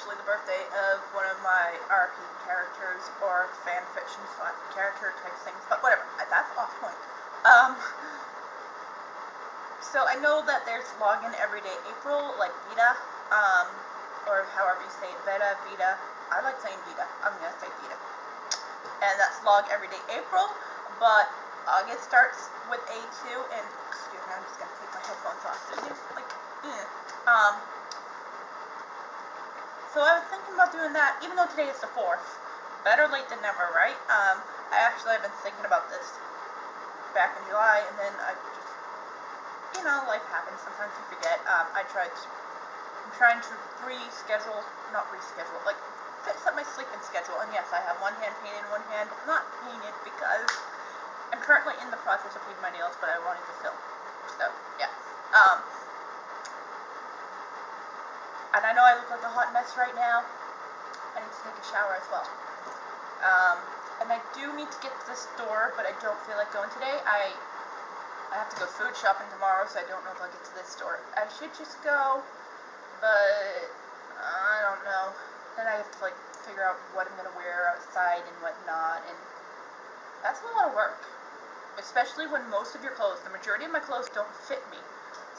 actually the birthday of one of my RP characters, or fan fiction character type things, but whatever, that's off point. So I know that there's login everyday April, like VEDA, or however you say it, VEDA. I like saying VEDA. I'm gonna say VEDA. And that's log everyday April, but August starts with A2, and excuse me, I'm just gonna take my headphones off. So it's like, so I was thinking about doing that, even though today is the 4th. Better late than never, right? I've been thinking about this back in July, and then I just, life happens. Sometimes you forget. I'm trying to not reschedule, like fix up my sleeping schedule. And yes, I have one hand painted, one hand not painted, because I'm currently in the process of painting my nails, but I wanted to film. So yeah. And I know I look like a hot mess right now. I need to take a shower as well. And I do need to get to the store, but I don't feel like going today. I have to go food shopping tomorrow, so I don't know if I'll get to this store. I should just go, but I don't know. Then I have to figure out what I'm gonna wear outside and whatnot, and that's a lot of work. Especially when most of your clothes, the majority of my clothes don't fit me.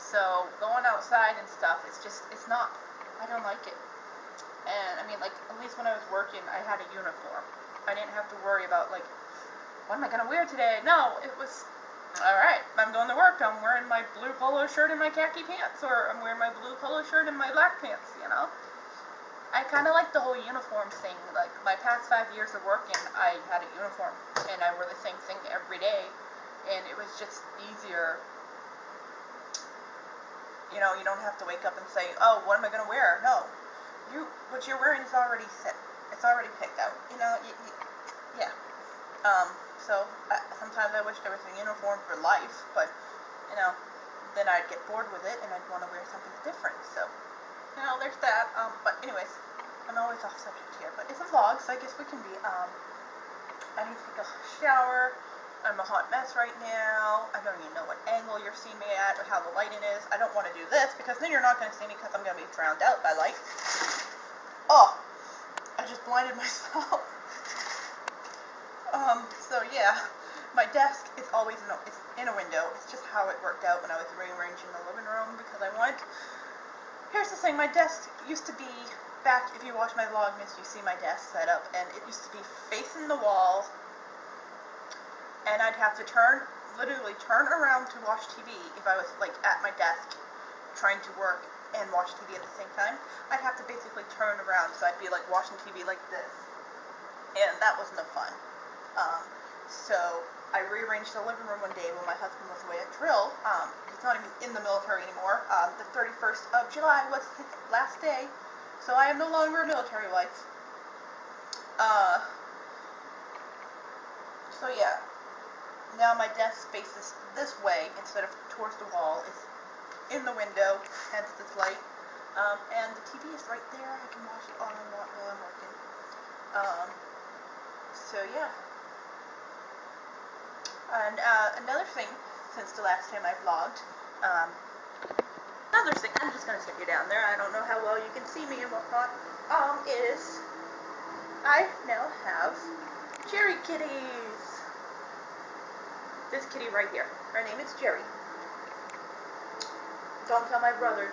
So going outside and stuff, it's not. I don't like it. And I mean, at least when I was working, I had a uniform. I didn't have to worry about what am I gonna wear today? No, it was, alright, I'm going to work, I'm wearing my blue polo shirt and my khaki pants, or I'm wearing my blue polo shirt and my black pants, I kind of like the whole uniform thing. My past 5 years of working, I had a uniform, and I wore the same thing every day, and it was just easier. You don't have to wake up and say, oh, what am I gonna wear? No. What you're wearing is already set. It's already picked out. Yeah. So sometimes I wish there was a uniform for life, but then I'd get bored with it and I'd want to wear something different. So there's that. But anyways, I'm always off subject here. But it's a vlog, so I guess we can be. I need to take a shower. I'm a hot mess right now. I don't even know what angle you're seeing me at or how the lighting is. I don't want to do this because then you're not going to see me because I'm going to be drowned out by light. Oh, I just blinded myself. So yeah, my desk is always in a window. It's just how it worked out when I was rearranging the living room because here's the thing, my desk used to be, back, if you watch my Vlogmas, you see my desk set up, and it used to be facing the wall. And I'd have to literally turn around to watch TV if I was at my desk trying to work and watch TV at the same time. I'd have to basically turn around, so I'd be watching TV like this, and that wasn't no fun. So I rearranged the living room one day when my husband was away at drill. He's not even in the military anymore. The 31st of July was his last day, so I am no longer a military wife. So yeah. Now my desk faces this way instead of towards the wall. It's in the window, hence this light. And the TV is right there. I can watch it all I want while I'm working. So yeah. And another thing, since the last time I vlogged, another thing, I'm just going to stick you down there. I don't know how well you can see me and whatnot, is I now have Jerry kitties. This kitty right here. Her name is Jerry. Don't tell my brother.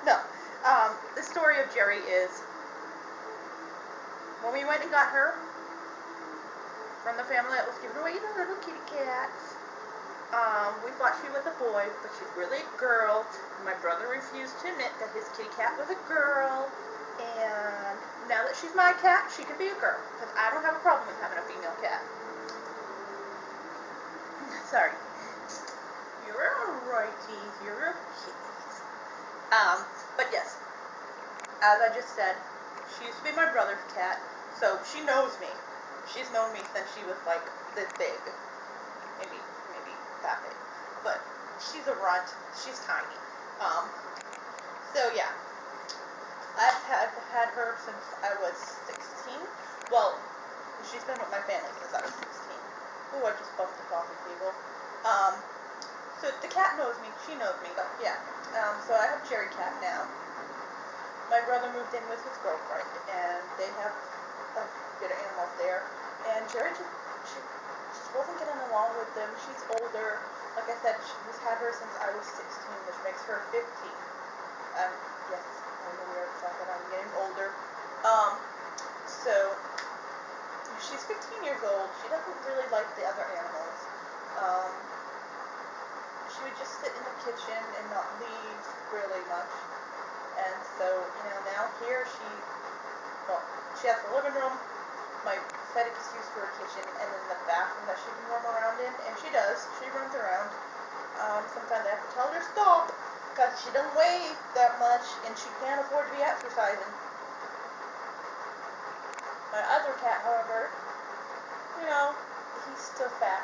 No. The story of Jerry is, when we went and got her from the family that was giving away the little kitty cats, we thought she was a boy, but she's really a girl. My brother refused to admit that his kitty cat was a girl, and now that she's my cat, she could be a girl, because I don't have a problem with having a female cat. Sorry. You're alrighty. You're okay. But yes, as I just said, she used to be my brother's cat, so she knows me. She's known me since she was this big. Maybe that big. But she's a runt. She's tiny. So yeah. I've had her since I was 16. Well, she's been with my family since I was 16. Oh, I just bumped the coffee table. So the cat knows me. She knows me. But yeah. So I have Jerry Cat now. my brother moved in with his girlfriend, and they have a bit of animals there. And Jerry she wasn't getting along with them. She's older. Like I said, we've had her since I was 16, which makes her 15. Yes, I'm aware of the fact that I'm getting older. So she's 15 years old. She doesn't really like the other animals. She would just sit in the kitchen and not leave really much. And so, now here she has the living room. My setting is used for a kitchen, and then the bathroom that she can roam around in, and she does. She runs around. Sometimes I have to tell her to stop, because she doesn't weigh that much, and she can't afford to be exercising. My other cat, however, he's still fat.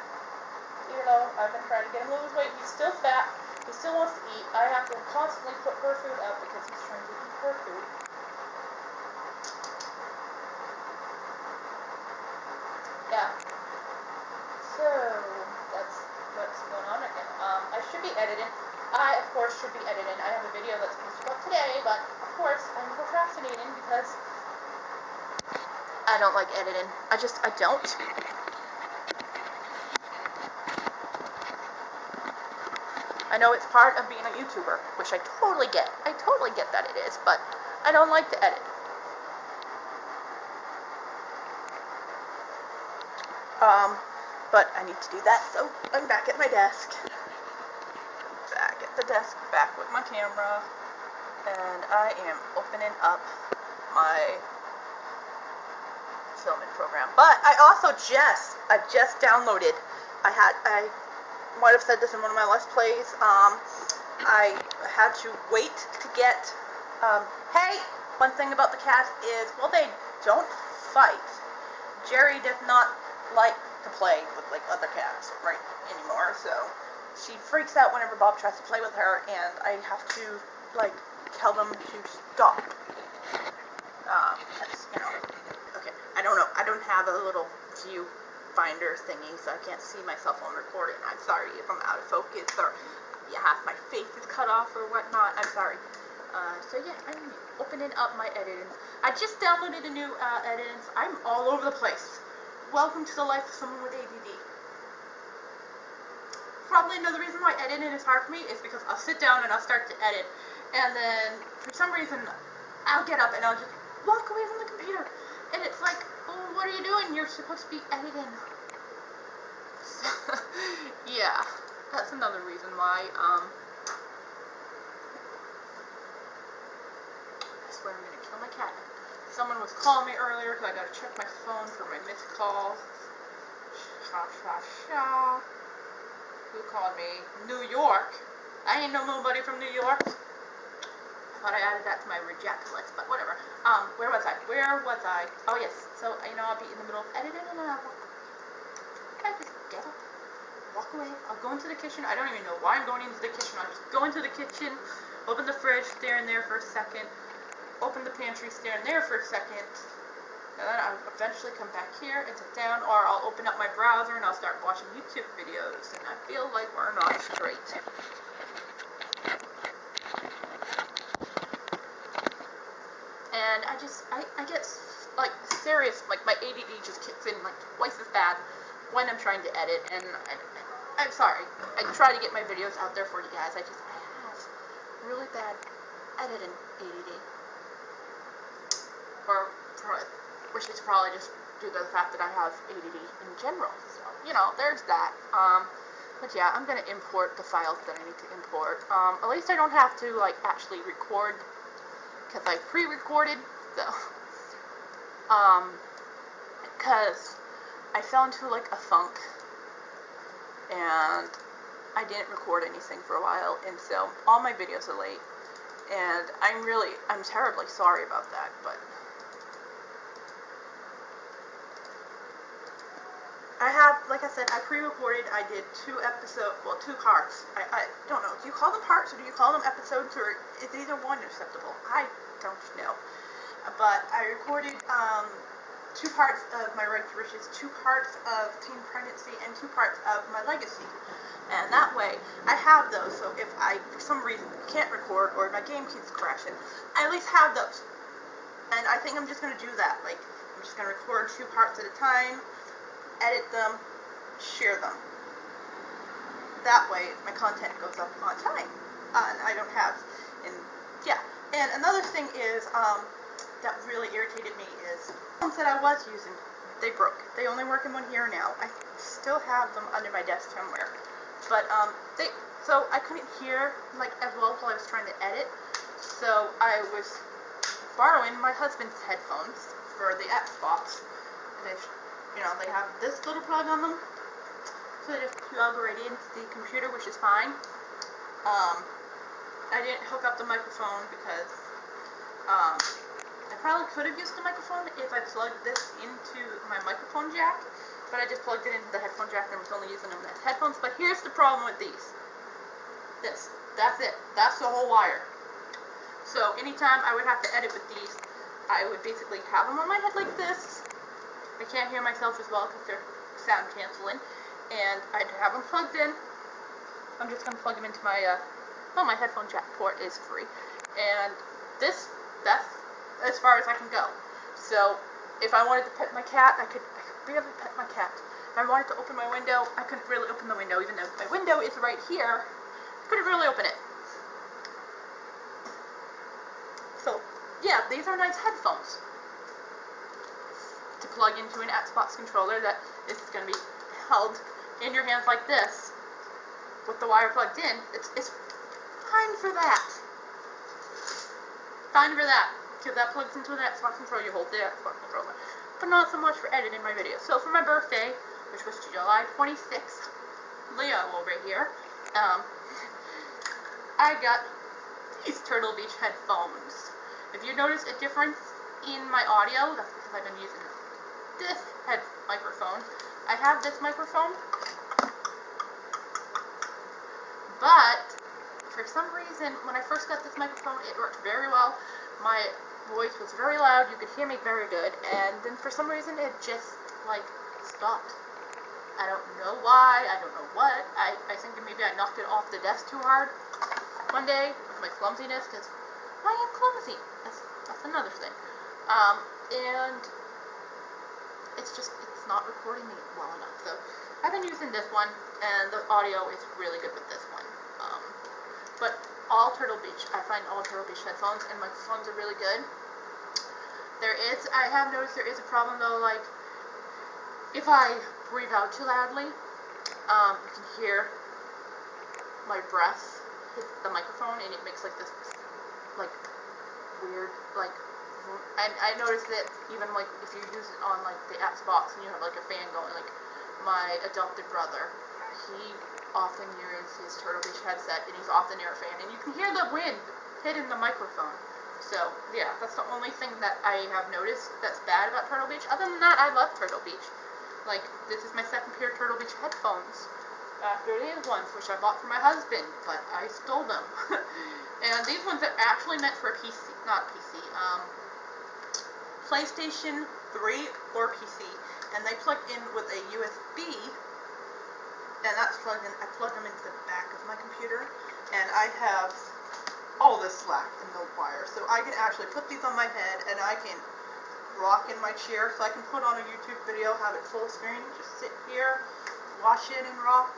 Even though I've been trying to get him to lose weight, he's still fat. He still wants to eat. I have to constantly put her food up because he's trying to eat her food. Yeah. So, that's what's going on right now. I should be editing. I, of course, should be editing. I have a video that's supposed to go up today, but, of course, I'm procrastinating because I don't like editing. I don't. I know it's part of being a YouTuber, which I totally get. I totally get that it is, but I don't like to edit. But I need to do that, so I'm back at my desk. Back at the desk, back with my camera, and I am opening up my filming program. But I also just downloaded, I might have said this in one of my Let's Plays, I had to wait to get, hey, one thing about the cats is, well, they don't fight. Jerry does not like to play with, other cats anymore, so she freaks out whenever Bob tries to play with her, and I have to, tell them to stop. That's, okay, I don't know, I don't have a little viewfinder thingy, so I can't see myself on recording. I'm sorry if I'm out of focus, or half my face is cut off, or whatnot. I'm sorry. So yeah, I'm opening up my editing. I just downloaded a new editing. I'm all over the place. Welcome to the life of someone with ADD. Probably another reason why editing is hard for me is because I'll sit down and I'll start to edit, and then for some reason I'll get up and I'll just walk away from the computer, and it's like, oh, what are you doing? You're supposed to be editing. So, yeah, that's another reason why, I swear I'm gonna kill my cat. Someone was calling me earlier, because I gotta check my phone for my missed calls. Who called me? New York. I ain't know nobody from New York. I thought I added that to my reject list, but whatever. Where was I? Oh, yes. So, I'll be in the middle of editing, and I just get up, walk away. I'll go into the kitchen. I don't even know why I'm going into the kitchen. I'll just go into the kitchen, open the fridge, stare in there for a second, open the pantry, stare in there for a second, and then I'll eventually come back here and sit down, or I'll open up my browser and I'll start watching YouTube videos, and I feel like we're not straight. And I get, serious, my ADD just kicks in, twice as bad when I'm trying to edit, and I'm sorry. I try to get my videos out there for you guys. I have really bad editing ADD. Which is probably just due to the fact that I have ADD in general. So, there's that. But yeah, I'm gonna import the files that I need to import. At least I don't have to, actually record, because I pre-recorded, so, because I fell into, a funk, and I didn't record anything for a while, and so all my videos are late, and I'm terribly sorry about that, but I have, like I said, I pre-recorded, I did 2 parts. I don't know, do you call them parts, or do you call them episodes, or is either one acceptable? I don't know. But I recorded 2 parts of my Right to Riches, 2 parts of Teen Pregnancy, and 2 parts of my Legacy. and that way I have those, so if I, for some reason, can't record, or my game keeps crashing, I at least have those. And I think I'm just going to do that. Like, I'm just going to record 2 parts at a time, edit them, share them. That way, my content goes up on time. And I don't have, And another thing is, that really irritated me is, ones that I was using, they broke. They only work in one ear now. I still have them under my desk somewhere. But, so I couldn't hear, like, as well while I was trying to edit. So I was borrowing my husband's headphones for the Xbox. And they have this little plug on them. So they just plug right into the computer, which is fine. I didn't hook up the microphone because I probably could have used the microphone if I plugged this into my microphone jack, but I just plugged it into the headphone jack and was only using them as headphones. But here's the problem with these. That's it. That's the whole wire. So anytime I would have to edit with these, I would basically have them on my head like this. I can't hear myself as well because they're sound canceling, and I'd have them plugged in. I'm just going to plug them into my my headphone jack port is free, and that's as far as I can go. So if I wanted to pet my cat, I could barely pet my cat. If I wanted to open my window, I couldn't really open the window, even though my window is right here. I couldn't really open it. So yeah, these are nice headphones to plug into an Xbox controller that is going to be held in your hands like this with the wire plugged in. It's fine for that. Fine for that. Because that plugs into the Xbox controller, you hold the Xbox controller. But not so much for editing my videos. So for my birthday, which was July 26th, Leo over here, I got these Turtle Beach headphones. If you notice a difference in my audio, that's because I've been using this microphone. I have this microphone, but for some reason, when I first got this microphone, it worked very well. My voice was very loud, you could hear me very good, and then for some reason it just, like, stopped. I don't know why, I don't know what. I think maybe I knocked it off the desk too hard one day with my clumsiness, because I am clumsy. That's another thing. And it's not recording me well enough. So I've been using this one, and the audio is really good with this one. But all Turtle Beach, I find all Turtle Beach headphones and microphones are really good. I have noticed there is a problem though, like, if I breathe out too loudly, you can hear my breath hit the microphone, and it makes like this, like, weird, like, and I noticed that even, like, if you use it on, like, the Xbox and you have, like, a fan going, like, my adopted brother, he often uses his Turtle Beach headset, and he's often near a fan, and you can hear the wind hitting the microphone. So, yeah, that's the only thing that I have noticed that's bad about Turtle Beach. Other than that, I love Turtle Beach. Like, this is my second pair of Turtle Beach headphones after these ones, which I bought for my husband, but I stole them. And these ones are actually meant for a PC, not PC, PlayStation 3 or PC, and they plug in with a USB, and that's plugged in. I plug them into the back of my computer, and I have all this slack and no wire, so I can actually put these on my head, and I can rock in my chair, so I can put on a YouTube video, have it full screen, just sit here, watch it and rock.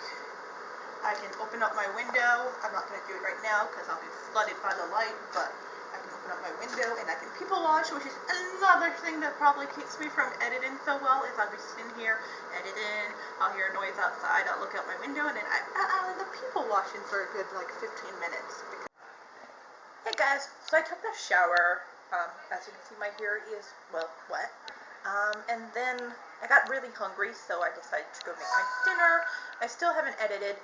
I can open up my window. I'm not going to do it right now because I'll be flooded by the light, but I can open up my window and I can people watch, which is another thing that probably keeps me from editing so well, is I'll be sitting here editing, I'll hear a noise outside, I'll look out my window, and then I'll end up people watching for a good, like, 15 minutes. Hey guys, so I took the shower. As you can see, my hair is, well, wet. And then I got really hungry, so I decided to go make my dinner. I still haven't edited.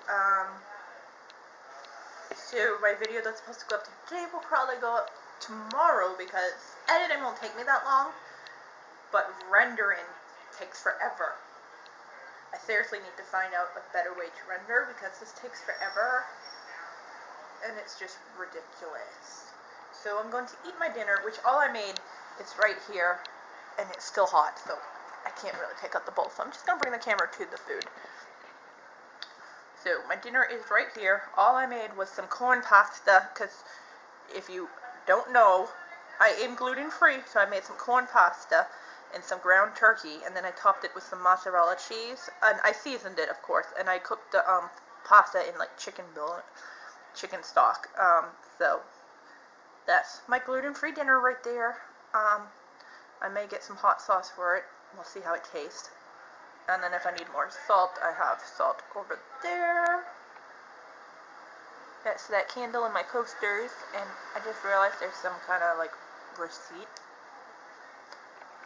So my video that's supposed to go up today will probably go up tomorrow, because editing won't take me that long, but rendering takes forever. I seriously need to find out a better way to render, because this takes forever, and it's just ridiculous. So I'm going to eat my dinner, which all I made is right here, and it's still hot, so I can't really take out the bowl. So I'm just going to bring the camera to the food. So my dinner is right here. All I made was some corn pasta, because if you don't know, I am gluten-free, so I made some corn pasta and some ground turkey, and then I topped it with some mozzarella cheese, and I seasoned it, of course, and I cooked the pasta in like chicken stock. So that's my gluten-free dinner right there. I may get some hot sauce for it. We'll see how it tastes. And then if I need more salt, I have salt over there. That's that candle and my posters, and I just realized there's some kind of like receipt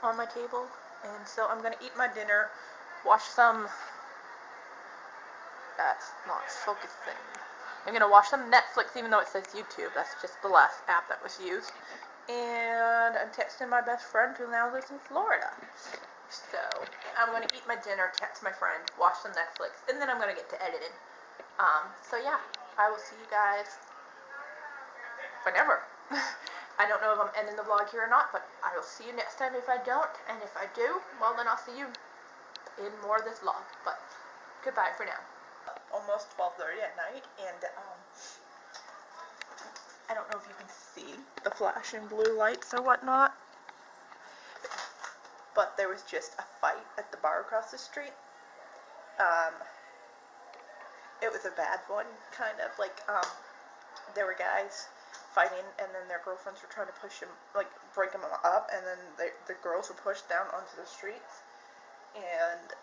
on my table, and so I'm gonna eat my dinner, watch some, that's not focusing, I'm gonna watch some Netflix even though it says YouTube. That's just the last app that was used, and I'm texting my best friend who now lives in Florida. So I'm gonna eat my dinner, text my friend, watch some Netflix, and then I'm gonna get to editing. So yeah, I will see you guys whenever. I don't know if I'm ending the vlog here or not, but I will see you next time if I don't, and if I do, well then I'll see you in more of this vlog. But goodbye for now. Almost 12:30 at night, and I don't know if you can see the flashing blue lights or whatnot, but there was just a fight at the bar across the street. It was a bad one, kind of, like, there were guys fighting, and then their girlfriends were trying to push him, like, break him up, and then the girls were pushed down onto the streets, and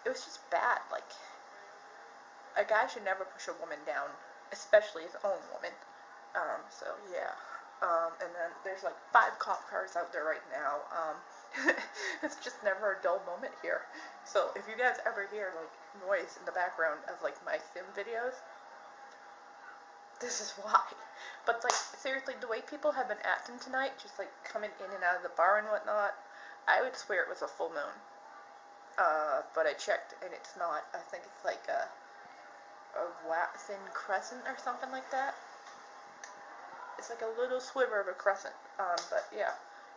it was just bad. Like, a guy should never push a woman down, especially his own woman. So, yeah. And then there's, like, 5 cop cars out there right now. It's just never a dull moment here. So, if you guys ever hear, like, noise in the background of, like, my sim videos, this is why. But, like, seriously, the way people have been acting tonight, just, like, coming in and out of the bar and whatnot, I would swear it was a full moon. But I checked, and it's not. I think it's, like, a waxen crescent or something like that. It's like a little sliver of a crescent. But, yeah,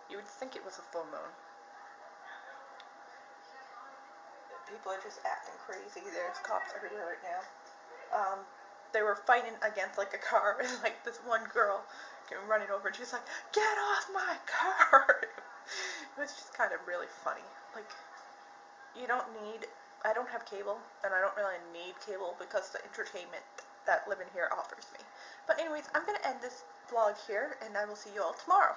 you would think it was a full moon. People are just acting crazy. There's cops everywhere right now. They were fighting against, like, a car, and, like, this one girl came running over, and she's like, "Get off my car!" It was just kind of really funny. Like, I don't have cable, and I don't really need cable because the entertainment that living here offers me. But anyways, I'm going to end this vlog here, and I will see you all tomorrow.